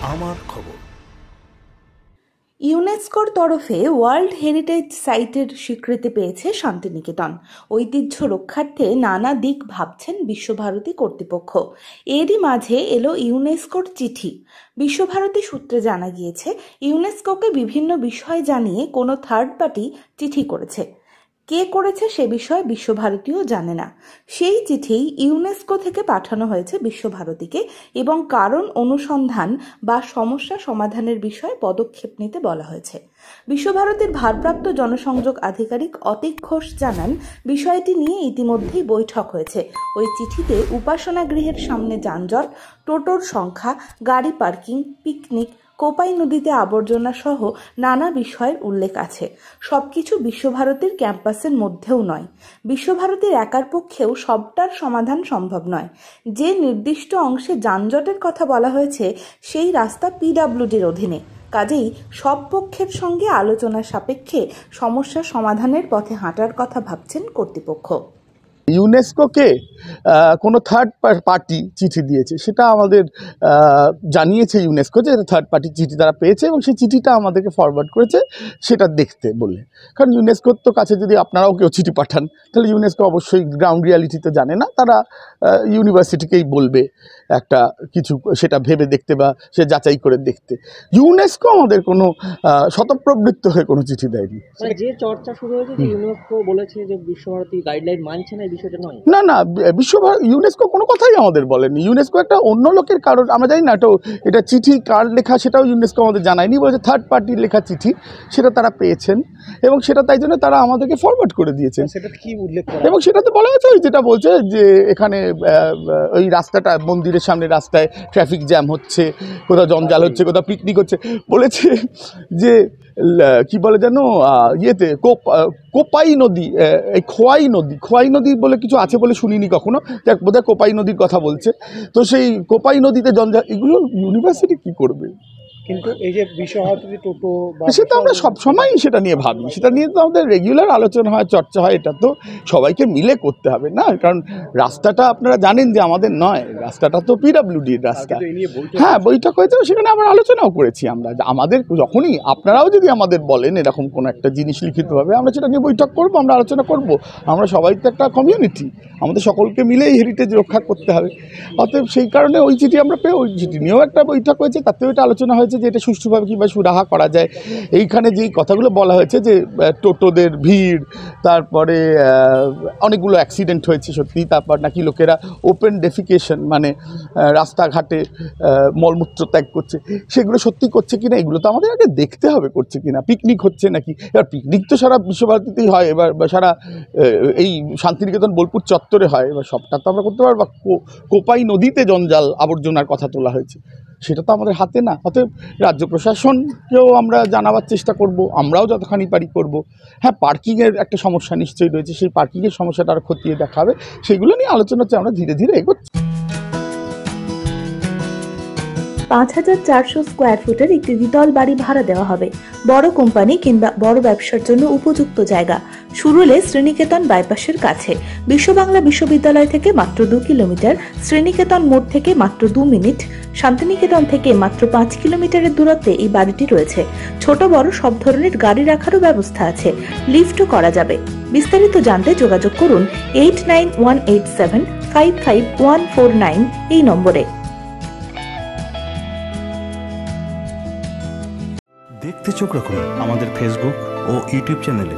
আমার খবর। ইউনেস্কোর তরফে ওয়ার্ল্ড হেরিটেজ সাইটের স্বীকৃতি পেয়েছে শান্তিনিকেতন। ঐতিহ্য রক্ষার্থে নানা দিক ভাবছেন বিশ্বভারতী কর্তৃপক্ষ। এরই মাঝে এলো ইউনেস্কোর চিঠি। বিশ্বভারতী সূত্রে জানা গিয়েছে, ইউনেস্কোকে বিভিন্ন বিষয় জানিয়ে কোনো থার্ড পার্টি চিঠি করেছে। কে করেছে সে বিষয়ে বিশ্বভারতীও জানে না। সেই চিঠি ইউনেস্কো থেকে পাঠানো হয়েছে বিশ্বভারতীকে এবং কারণ অনুসন্ধান বা সমস্যা সমাধানের বিষয়ে পদক্ষেপ নিতে বলা হয়েছে। বিশ্বভারতীর ভারপ্রাপ্ত জনসংযোগ আধিকারিক অতীক ঘোষ জানান, বিষয়টি নিয়ে ইতিমধ্যেই বৈঠক হয়েছে। ওই চিঠিতে উপাসনা গৃহের সামনে যানজট, টোটোর সংখ্যা, গাড়ি পার্কিং, পিকনিক, কোপাই নদীতে আবর্জনা সহ নানা বিষয়ের উল্লেখ আছে। সবকিছু বিশ্বভারতীর ক্যাম্পাসের মধ্যেও নয়। বিশ্বভারতীর একার পক্ষেও সবটার সমাধান সম্ভব নয়। যে নির্দিষ্ট অংশে যানজটের কথা বলা হয়েছে সেই রাস্তা পিডব্লিউডির অধীনে। কাজেই সব পক্ষের সঙ্গে আলোচনা সাপেক্ষে সমস্যা সমাধানের পথে হাঁটার কথা ভাবছেন কর্তৃপক্ষ। ইউনেস্কোকে কোনো থার্ড পার্টি চিঠি দিয়েছে, সেটা আমাদের জানিয়েছে ইউনেস্কো যে থার্ড পার্টি চিঠি তারা পেয়েছে এবং সেই চিঠিটা আমাদেরকে ফরওয়ার্ড করেছে সেটা দেখতে বলে। কারণ ইউনেস্কোর তো কাছে যদি আপনারাও কেউ চিঠি পাঠান তাহলে ইউনেস্কো অবশ্যই গ্রাউন্ড রিয়ালিটি তো জানে না, তারা ইউনিভার্সিটিকেই বলবে একটা কিছু সেটা ভেবে দেখতে বা সে যাচাই করে দেখতে। ইউনেস্কো আমাদের কোনো স্বতঃপ্রবৃত্ত হয়ে কোনো চিঠি দেয়নি। যে চর্চা শুরু হয়েছে যে ইউনেস্কো বলেছে যে বিশ্বভারতী গাইডলাইন মানছে না, না, ইউনেস্কো কোনো কথাই আমাদের বলেনি। ইউনেস্কো একটা অন্য লোকের কারণ আমরা জানি না, এটা চিঠি কার লেখা সেটাও ইউনেস্কো আমাদের জানায়নি। বলেছে থার্ড পার্টির লেখা চিঠি, সেটা তারা পেয়েছেন এবং সেটা তাই জন্য তারা আমাদেরকে ফরওয়ার্ড করে দিয়েছেন। সেটা কি উল্লেখ এবং সেটাতে বলা হয়েছে যেটা বলছে যে এখানে ওই রাস্তাটা মন্দিরের সামনে রাস্তায় ট্রাফিক জ্যাম হচ্ছে, কোথাও জঞ্জাল হচ্ছে, কোথাও পিকনিক হচ্ছে। বলেছে যে কি বলে যেন ইয়েতে কোপাই নদী, এই খোয়াই নদী বলে কিছু আছে বলে শুনিনি কখনো, বোধহয় কোপাই নদীর কথা বলছে। তো সেই কোপাই নদীতে জঞ্জাল, এগুলো ইউনিভার্সিটি কি করবে? কিন্তু এই যে বিশ্বভারতী টোটো সেটা আমরা সবসময়ই সেটা নিয়ে ভাবি, সেটা নিয়ে তো আমাদের রেগুলার আলোচনা হয়, চর্চা হয়। এটা তো সবাইকে মিলে করতে হবে না, কারণ রাস্তাটা আপনারা জানেন যে আমাদের নয়, রাস্তাটা তো পিডব্লিউডির রাস্তা। হ্যাঁ, বৈঠক হয়েছে, সেখানে আমরা আলোচনাও করেছি। আমরা আমাদের যখনই আপনারাও যদি আমাদের বলেন এরকম কোনো একটা জিনিস লিখিতভাবে, আমরা সেটা নিয়ে বৈঠক করবো, আমরা আলোচনা করব। আমরা সবাই তো একটা কমিউনিটি, আমাদের সকলকে মিলে এই হেরিটেজ রক্ষা করতে হবে। অতএব সেই কারণে ওই চিঠি আমরা পেয়ে ওই চিঠি নিয়েও একটা বৈঠক হয়েছে, তাতেও এটা আলোচনা হয়েছে যে এটা সুষ্ঠুভাবে কীভাবে সুরাহা করা যায়। এইখানে যেই কথাগুলো বলা হয়েছে যে টোটোদের ভিড়, তারপরে অনেকগুলো অ্যাক্সিডেন্ট হয়েছে সত্যি, তারপর নাকি লোকেরা ওপেন ডেফিকেশন মানে রাস্তাঘাটে মলমূত্র ত্যাগ করছে, সেগুলো সত্যি করছে কিনা এগুলো তো আমাদের আগে দেখতে হবে করছে কিনা। পিকনিক হচ্ছে নাকি, এবার পিকনিক তো সারা বিশ্বভারতীতেই হয়, এবার সারা এই শান্তিনিকেতন বোলপুর চত্বরে হয়, এবার সবটা তো আমরা করতে পারবো। কোপাই নদীতে জঞ্জাল আবর্জনার কথা তোলা হয়েছে, সেটা তো আমাদের হাতে না। অতএব রাজ্য প্রশাসনকেও আমরা জানাবার চেষ্টা করব, আমরাও যতখানি পারি করব। হ্যাঁ, পার্কিংয়ের একটা সমস্যা নিশ্চয়ই রয়েছে, সেই পার্কিংয়ের সমস্যাটা আরও খতিয়ে দেখা হবে, সেগুলো নিয়ে আলোচনা হচ্ছে, আমরা ধীরে ধীরে এগোচ্ছি। ৫,৪০০ স্কোয়ার ফুটের একটি দ্বিতল বাড়ি ভাড়া দেওয়া হবে। বড় কোম্পানি কিংবা বড় ব্যবসার জন্য উপযুক্ত জায়গা। সুরুলে শ্রীনিকেতন বাইপাসের কাছে। বিশ্ববাংলা বিশ্ববিদ্যালয় থেকে মাত্র 2 কিলোমিটার, শ্রীনিকেতন মোড় থেকে মাত্র 2 মিনিট, শান্তিনিকেতন থেকে মাত্র 5 কিলোমিটারের দূরত্বে এই বাড়িটি রয়েছে। ছোট বড় সব ধরনের গাড়ি রাখারও ব্যবস্থা আছে, লিফটও করা যাবে। বিস্তারিত জানতে যোগাযোগ করুন 8918755149 এই নম্বরে। দেখতে চোখ রাখুন আমাদের ফেসবুক ও ইউটিউব চ্যানেলে।